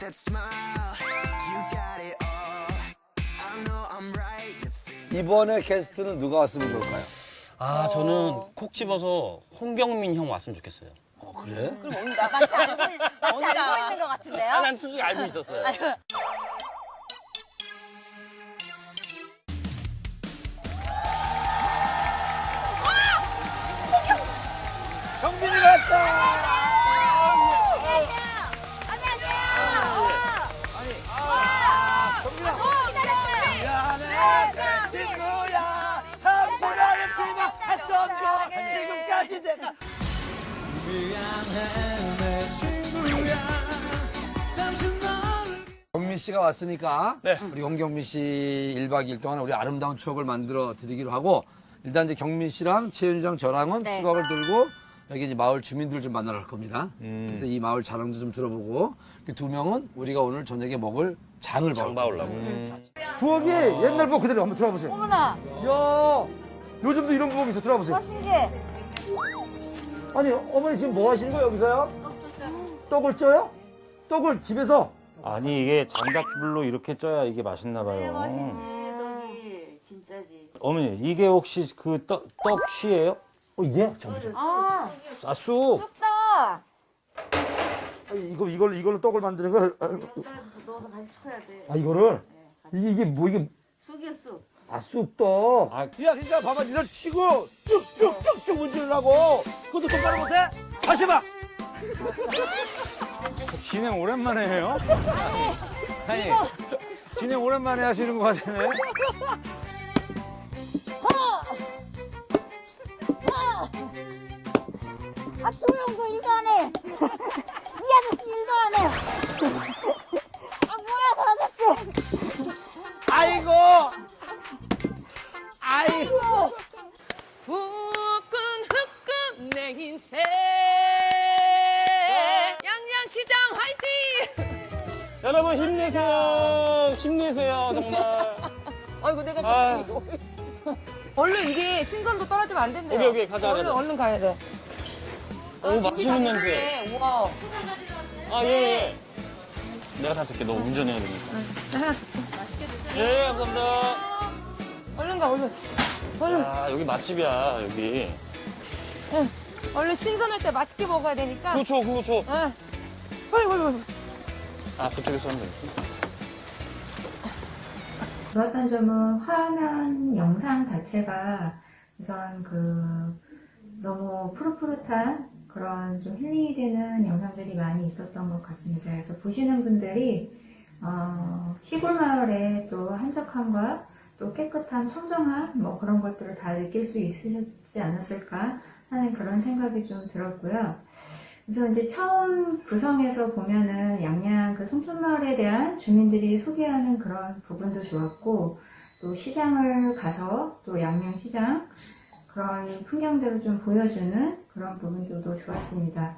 that smile. You got it all. I know I'm right. 이번에 게스트는 누가 왔으면 좋을까요? 아, 저는 콕 집어서 홍경민 형 왔으면 좋겠어요. 그래? 그럼 온다. 마치 알고 있는 것 같은데요? 아, 난 솔직히 알고 있었어요. 경빈이 갔다! 친구야, 잠시만의 피만 했던 거 지금까지 내가 미안해 내 친구야 잠시 너를 경민 씨가 왔으니까 네. 우리 홍경민 씨 1박 2일 동안 우리 아름다운 추억을 만들어 드리기로 하고 일단 이제 경민 씨랑 최윤주랑 저랑은 네. 수박을 들고 여기 이제 마을 주민들 좀 만나러 갈 겁니다. 그래서 이 마을 자랑도 좀 들어보고 두 명은 우리가 오늘 저녁에 먹을 장을 장봐오려고. 부엌이 옛날 부엌 그대로 한번 들어보세요. 어머나, 야, 요즘도 이런 부엌이 있어. 들어보세요. 신기해. 아니, 어머니 지금 뭐 하시는 거예요, 여기서요? 떡을 쪄요? 떡을 집에서? 아니 이게 장작불로 이렇게 쪄야 이게 맛있나 봐요. 떡이 진짜지. 어머니 이게 혹시 그 떡씨예요? 이게? 잠시만. 아, 아 쑥. 쑥떡. 이걸로 떡을 만드는 걸. 넣어서 같이 쳐야 돼. 아, 이거를? 이게 뭐, 이게. 쑥이야 쑥. 아, 쑥떡. 아. 야, 그러니까 봐봐. 니들 치고 쭉쭉쭉쭉 문지르라고. 그것도 똑바로 못해? 다시 해봐. 진행 오랜만에 해요? 아니 진행 오랜만에 하시는 것 같은데. 아, 조용도 일도 안 해. 이 아저씨 일도 안 해. 아, 뭐야, 저 아저씨. 아이고! 아이고! 후끈후끈 내 인생 양양시장 화이팅! 여러분 힘내세요. 힘내세요, 정말. 아이고 내가 아. 얼른 이게 신선도 떨어지면 안 된대요. 오케이, 오케이, 가자, 가자. 얼른 가야 돼. 오, 맛있는 냄새. 네, 우와. 아, 예, 예. 내가 다 듣게. 너 운전해야 되니까. 예, 감사합니다. 얼른 가, 얼른. 아, 여기 맛집이야, 여기. 얼른 신선할 때 맛있게 먹어야 되니까. 그거 줘. 아, 빨리. 아, 그쪽에서 하면 돼. 좋았던 점은 화면 영상 자체가 우선 너무 푸릇푸릇한 그런 좀 힐링이 되는 영상들이 많이 있었던 것 같습니다. 그래서 보시는 분들이 시골 마을의 또 한적함과 또 깨끗함, 청정함 뭐 그런 것들을 다 느낄 수 있으셨지 않았을까 하는 그런 생각이 좀 들었고요. 그래서 이제 처음 구성에서 보면은 양양 그 송촌마을에 대한 주민들이 소개하는 그런 부분도 좋았고, 또 시장을 가서 또 양양시장 그런 풍경들을 좀 보여주는 그런 부분들도 좋았습니다.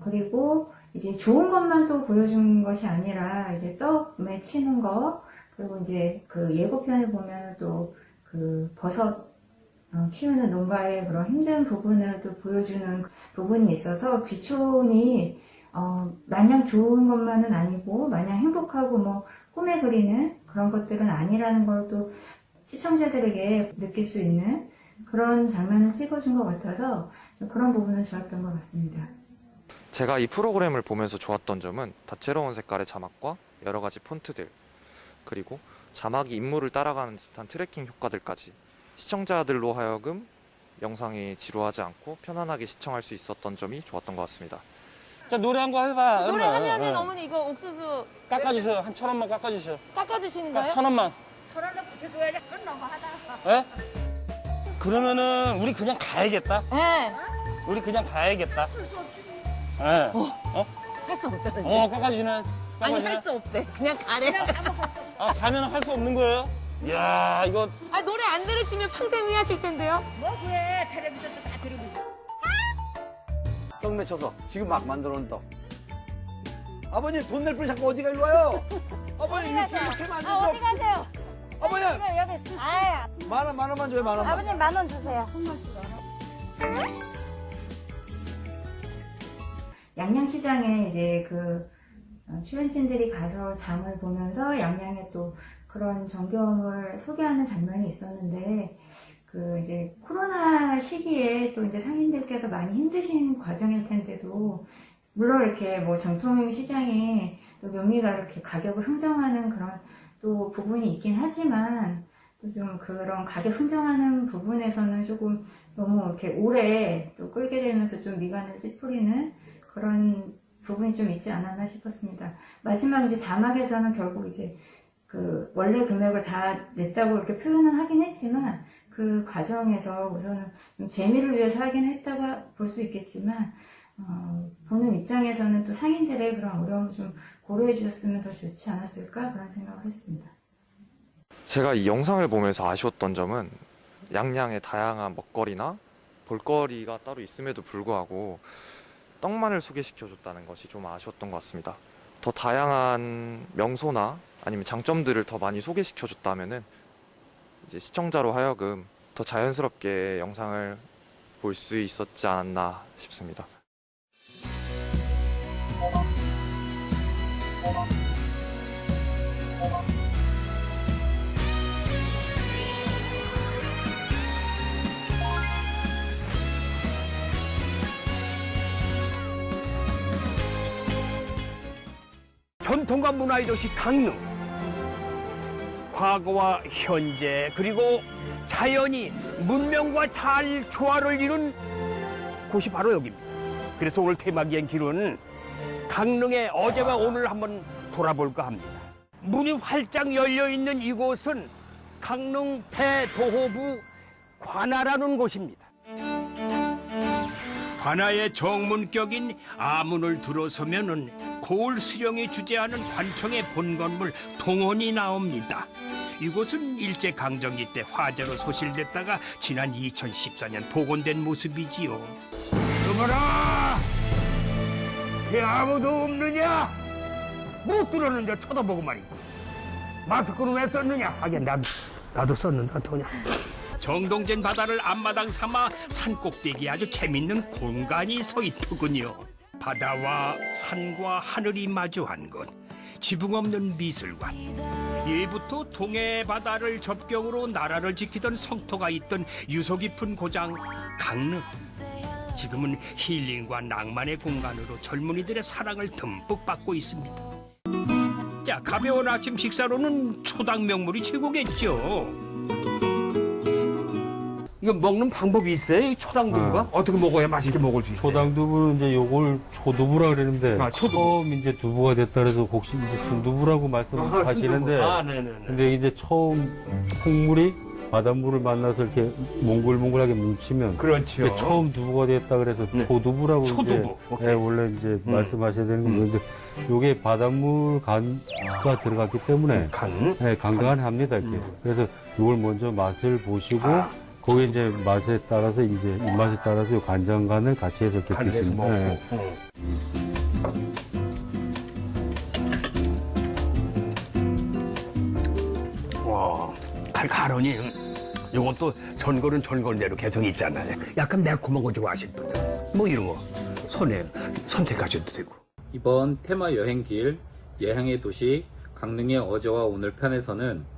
그리고 이제 좋은 것만 또 보여준 것이 아니라 이제 떡 매치는 거, 그리고 이제 그 예고편에 보면 또 그 버섯 키우는 농가의 그런 힘든 부분을 또 보여주는 부분이 있어서 귀촌이 마냥 좋은 것만은 아니고 마냥 행복하고 뭐 꿈에 그리는 그런 것들은 아니라는 걸 또 시청자들에게 느낄 수 있는 그런 장면을 찍어준 것 같아서 좀 그런 부분은 좋았던 것 같습니다. 제가 이 프로그램을 보면서 좋았던 점은 다채로운 색깔의 자막과 여러 가지 폰트들, 그리고 자막이 인물을 따라가는 듯한 트래킹 효과들까지 시청자들로 하여금 영상이 지루하지 않고 편안하게 시청할 수 있었던 점이 좋았던 것 같습니다. 자, 노래 한 거 해봐. 노래하면은 어머니 이거 옥수수 깎아주셔요. 한 1,000원만 깎아주셔요. 깎아주시는 딱 거예요? 1,000원만. 1,000원을 붙여줘야지. 그건 너무하다. 예? 그러면은 우리 그냥 가야겠다. 네. 우리 그냥 가야겠다. 예. 할 수 없다는데. 깎아주시네. 아니, 할 수 없대. 그냥 가래. 아, 가면 할 수 없는 거예요? 이야, 이거. 아, 노래 안 들으시면 평생 후회하실 텐데요? 뭐 그래. 텔레비전도 다 들으고 있어. 떡 맺혀서 지금 막 만들어 놓은 떡. 아버님 돈 낼 분이 자꾸 어디가 일로 와요? 아버님 이렇게 하면 안 어디 되죠? 가세요? 아버님 그럼 여기, 아야. 만 원만 줘요, 만 원만. 아버님 10,000원 주세요. 양양시장에 이제 출연진들이 가서 장을 보면서 양양의 또 그런 전경을 소개하는 장면이 있었는데, 그 이제 코로나 시기에 또 이제 상인들께서 많이 힘드신 과정일 텐데도, 물론 이렇게 뭐 전통 시장에 또 묘미가 이렇게 가격을 흥정하는 그런 또 부분이 있긴 하지만, 또 좀 그런 가격 흥정하는 부분에서는 조금 너무 이렇게 오래 또 끌게 되면서 좀 미간을 찌푸리는 그런 부분이 좀 있지 않았나 싶었습니다. 마지막 이제 자막에서는 결국 이제 그 원래 금액을 다 냈다고 이렇게 표현은 하긴 했지만, 그 과정에서 우선은 좀 재미를 위해서 하긴 했다고 볼 수 있겠지만, 보는 입장에서는 또 상인들의 그런 어려움을 좀 고려해 주셨으면 더 좋지 않았을까 그런 생각을 했습니다. 제가 이 영상을 보면서 아쉬웠던 점은 양양의 다양한 먹거리나 볼거리가 따로 있음에도 불구하고 떡만을 소개시켜줬다는 것이 좀 아쉬웠던 것 같습니다. 더 다양한 명소나 아니면 장점들을 더 많이 소개시켜줬다면은 이제 시청자로 하여금 더 자연스럽게 영상을 볼 수 있었지 않았나 싶습니다. 전통과 문화의 도시 강릉. 과거와 현재 그리고 자연이 문명과 잘 조화를 이룬 곳이 바로 여기입니다. 그래서 오늘 테마기행 기로는 강릉의 어제와 오늘 한번 돌아볼까 합니다. 문이 활짝 열려있는 이곳은 강릉 대도호부 관아라는 곳입니다. 관아의 정문격인 아문을 들어서면은 고을 수령이 주재하는 관청의 본건물 동원이 나옵니다. 이곳은 일제강점기 때 화재로 소실됐다가 지난 2014년 복원된 모습이지요. 여봐라! 왜 아무도 없느냐? 못 들었는데 쳐다보고만 있고. 마스크는 왜 썼느냐? 하긴 나도 썼는데 어떡하냐. 정동진 바다를 앞마당 삼아 산꼭대기에 아주 재밌는 공간이 서 있더군요. 바다와 산과 하늘이 마주한 곳, 지붕 없는 미술관. 예부터 동해 바다를 접경으로 나라를 지키던 성토가 있던 유서 깊은 고장 강릉. 지금은 힐링과 낭만의 공간으로 젊은이들의 사랑을 듬뿍 받고 있습니다. 자, 가벼운 아침 식사로는 초당 명물이 최고겠죠. 이거 먹는 방법이 있어요? 초당두부가? 어떻게 먹어야 맛있게 먹을 수 있어요? 초당두부는 이제 요걸 초두부라 그러는데, 초두부. 처음 이제 두부가 됐다 그래서 혹시 이제 순두부라고 말씀하시는데, 네네네. 근데 이제 처음 콩물이 바닷물을 만나서 이렇게 몽글몽글하게 뭉치면, 그렇죠. 처음 두부가 됐다 그래서 초두부라고 초두부. 이제, 네, 원래 이제 말씀하셔야 되는 건데, 요게 바닷물 간가 들어갔기 때문에, 네, 간간합니다, 이렇게. 그래서 요걸 먼저 맛을 보시고, 거기에 이제 맛에 따라서 이제 입맛에 따라서 요 간장간을 같이 해서 이렇게 드시면 네. 와, 칼칼하니. 요건 또 전골은 전골대로 개성이 있잖아요. 약간 매콤한 거 좋아하실 분들 뭐 이런 거 선택하셔도 되고. 이번 테마 여행길 예향의 도시 강릉의 어제와 오늘 편에서는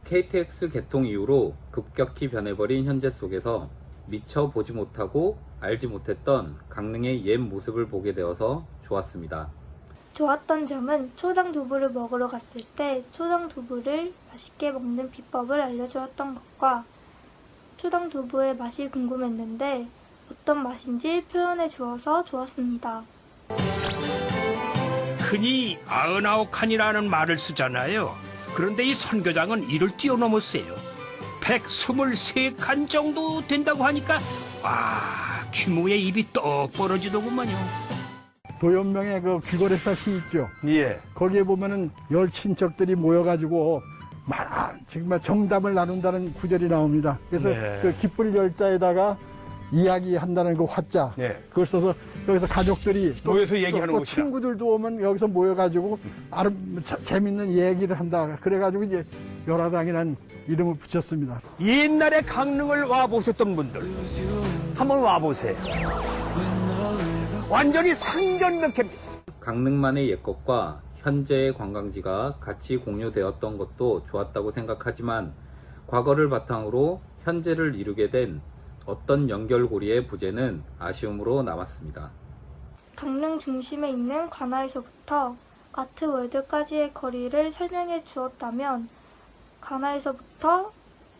KTX 개통 이후로 급격히 변해버린 현재 속에서 미처 보지 못하고 알지 못했던 강릉의 옛 모습을 보게 되어서 좋았습니다. 좋았던 점은 초당 두부를 먹으러 갔을 때 초당 두부를 맛있게 먹는 비법을 알려주었던 것과 초당 두부의 맛이 궁금했는데 어떤 맛인지 표현해 주어서 좋았습니다. 흔히 99칸이라는 말을 쓰잖아요. 그런데 이 선교장은 이를 뛰어넘었어요. 123칸 정도 된다고 하니까 와, 규모에 입이 떡 벌어지더구만요. 도연명의 그 귀고래사시 있죠. 예. 거기에 보면은 열 친척들이 모여가지고 정말 정담을 나눈다는 구절이 나옵니다. 그래서 네. 그 깃불 열자에다가 이야기한다는 그 화자. 네. 그걸 써서 여기서 가족들이 모여서 얘기하는 또 곳이다. 친구들도 오면 여기서 모여가지고 재밌는 얘기를 한다. 그래가지고 이제 열화당이라는 이름을 붙였습니다. 옛날에 강릉을 와보셨던 분들 한번 와보세요. 완전히 상전벽해입니다. 강릉만의 옛것과 현재의 관광지가 같이 공유되었던 것도 좋았다고 생각하지만 과거를 바탕으로 현재를 이루게 된 어떤 연결고리의 부재는 아쉬움으로 남았습니다. 강릉 중심에 있는 가나에서부터 아트월드까지의 거리를 설명해 주었다면 가나에서부터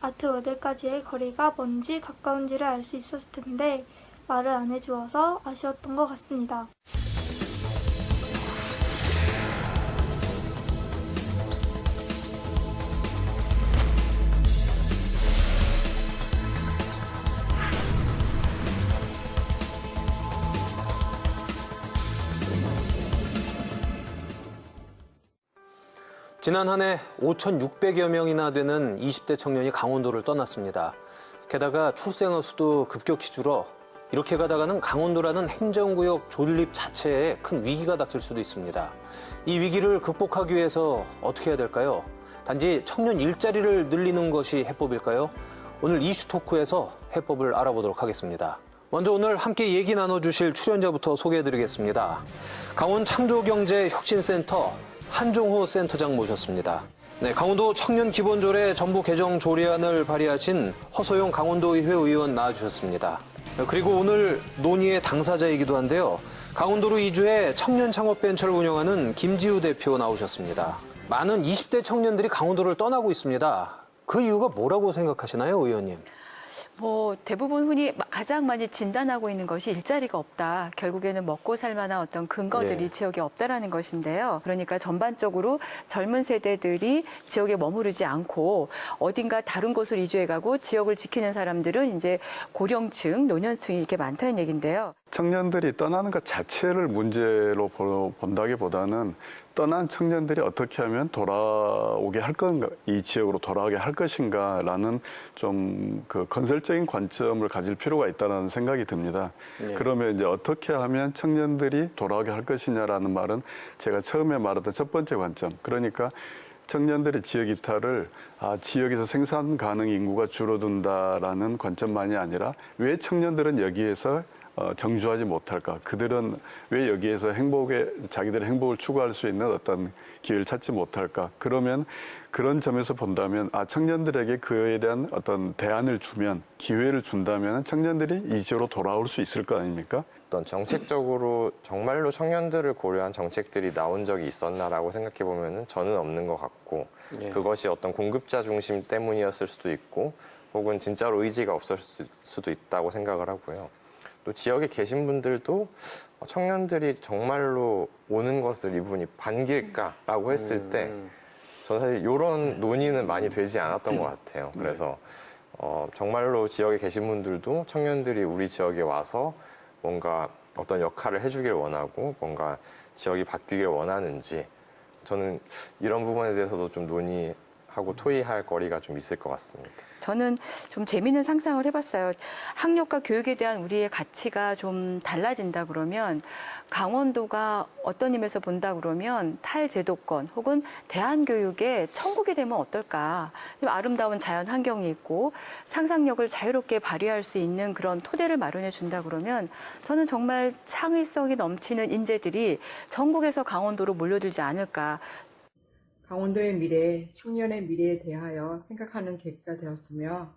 아트월드까지의 거리가 먼지 가까운지를 알 수 있었을 텐데 말을 안 해주어서 아쉬웠던 것 같습니다. 지난 한 해 5,600여 명이나 되는 20대 청년이 강원도를 떠났습니다. 게다가 출생아 수도 급격히 줄어 이렇게 가다가는 강원도라는 행정구역 존립 자체에 큰 위기가 닥칠 수도 있습니다. 이 위기를 극복하기 위해서 어떻게 해야 될까요? 단지 청년 일자리를 늘리는 것이 해법일까요? 오늘 이슈 토크에서 해법을 알아보도록 하겠습니다. 먼저 오늘 함께 얘기 나눠주실 출연자부터 소개해드리겠습니다. 강원창조경제혁신센터 한종호 센터장 모셨습니다. 네, 강원도 청년 기본조례 전부 개정 조례안을 발의하신 허소용 강원도의회 의원 나와주셨습니다. 그리고 오늘 논의의 당사자이기도 한데요. 강원도로 이주해 청년 창업벤처를 운영하는 김지우 대표 나오셨습니다. 많은 20대 청년들이 강원도를 떠나고 있습니다. 그 이유가 뭐라고 생각하시나요, 의원님? 대부분 흔히 가장 많이 진단하고 있는 것이 일자리가 없다. 결국에는 먹고 살 만한 어떤 근거들이 지역에 없다라는 것인데요. 그러니까 전반적으로 젊은 세대들이 지역에 머무르지 않고 어딘가 다른 곳을 이주해가고 지역을 지키는 사람들은 이제 고령층, 노년층이 이렇게 많다는 얘기인데요. 청년들이 떠나는 것 자체를 문제로 본다기보다는 떠난 청년들이 어떻게 하면 돌아오게 할 건가, 이 지역으로 돌아오게 할 것인가라는 좀 그 건설적인 관점을 가질 필요가 있다는 생각이 듭니다. 네. 그러면 이제 어떻게 하면 청년들이 돌아오게 할 것이냐라는 말은 제가 처음에 말했던 첫 번째 관점. 그러니까 청년들의 지역 이탈을 지역에서 생산 가능 인구가 줄어든다라는 관점만이 아니라 왜 청년들은 여기에서 정주하지 못할까? 그들은 왜 여기에서 자기들의 행복을 추구할 수 있는 어떤 기회를 찾지 못할까? 그러면 그런 점에서 본다면 청년들에게 그에 대한 어떤 대안을 주면, 기회를 준다면 청년들이 이 지역으로 돌아올 수 있을 거 아닙니까? 어떤 정책적으로 정말로 청년들을 고려한 정책들이 나온 적이 있었나라고 생각해 보면은 저는 없는 것 같고, 그것이 어떤 공급자 중심 때문이었을 수도 있고, 혹은 진짜로 의지가 없었을 수도 있다고 생각을 하고요. 또 지역에 계신 분들도 청년들이 정말로 오는 것을 이분이 반길까라고 했을 때 저는 사실 이런 논의는 많이 되지 않았던 것 같아요. 그래서 정말로 지역에 계신 분들도 청년들이 우리 지역에 와서 뭔가 어떤 역할을 해주길 원하고 뭔가 지역이 바뀌길 원하는지 저는 이런 부분에 대해서도 좀 논의하고 토의할 거리가 좀 있을 것 같습니다. 저는 좀 재미있는 상상을 해봤어요. 학력과 교육에 대한 우리의 가치가 좀 달라진다 그러면 강원도가 어떤 의미에서 본다 그러면 탈제도권 혹은 대한교육의 천국이 되면 어떨까. 좀 아름다운 자연 환경이 있고 상상력을 자유롭게 발휘할 수 있는 그런 토대를 마련해 준다 그러면 저는 정말 창의성이 넘치는 인재들이 전국에서 강원도로 몰려들지 않을까. 강원도의 미래, 청년의 미래에 대하여 생각하는 계기가 되었으며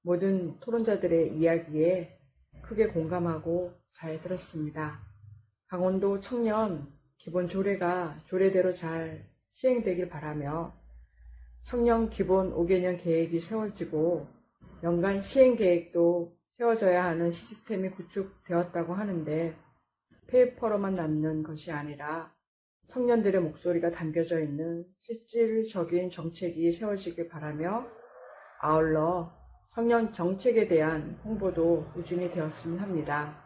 모든 토론자들의 이야기에 크게 공감하고 잘 들었습니다. 강원도 청년 기본 조례가 조례대로 잘 시행되길 바라며 청년 기본 5개년 계획이 세워지고 연간 시행 계획도 세워져야 하는 시스템이 구축되었다고 하는데 페이퍼로만 남는 것이 아니라 청년들의 목소리가 담겨져 있는 실질적인 정책이 세워지길 바라며 아울러 청년 정책에 대한 홍보도 꾸준히 되었으면 합니다.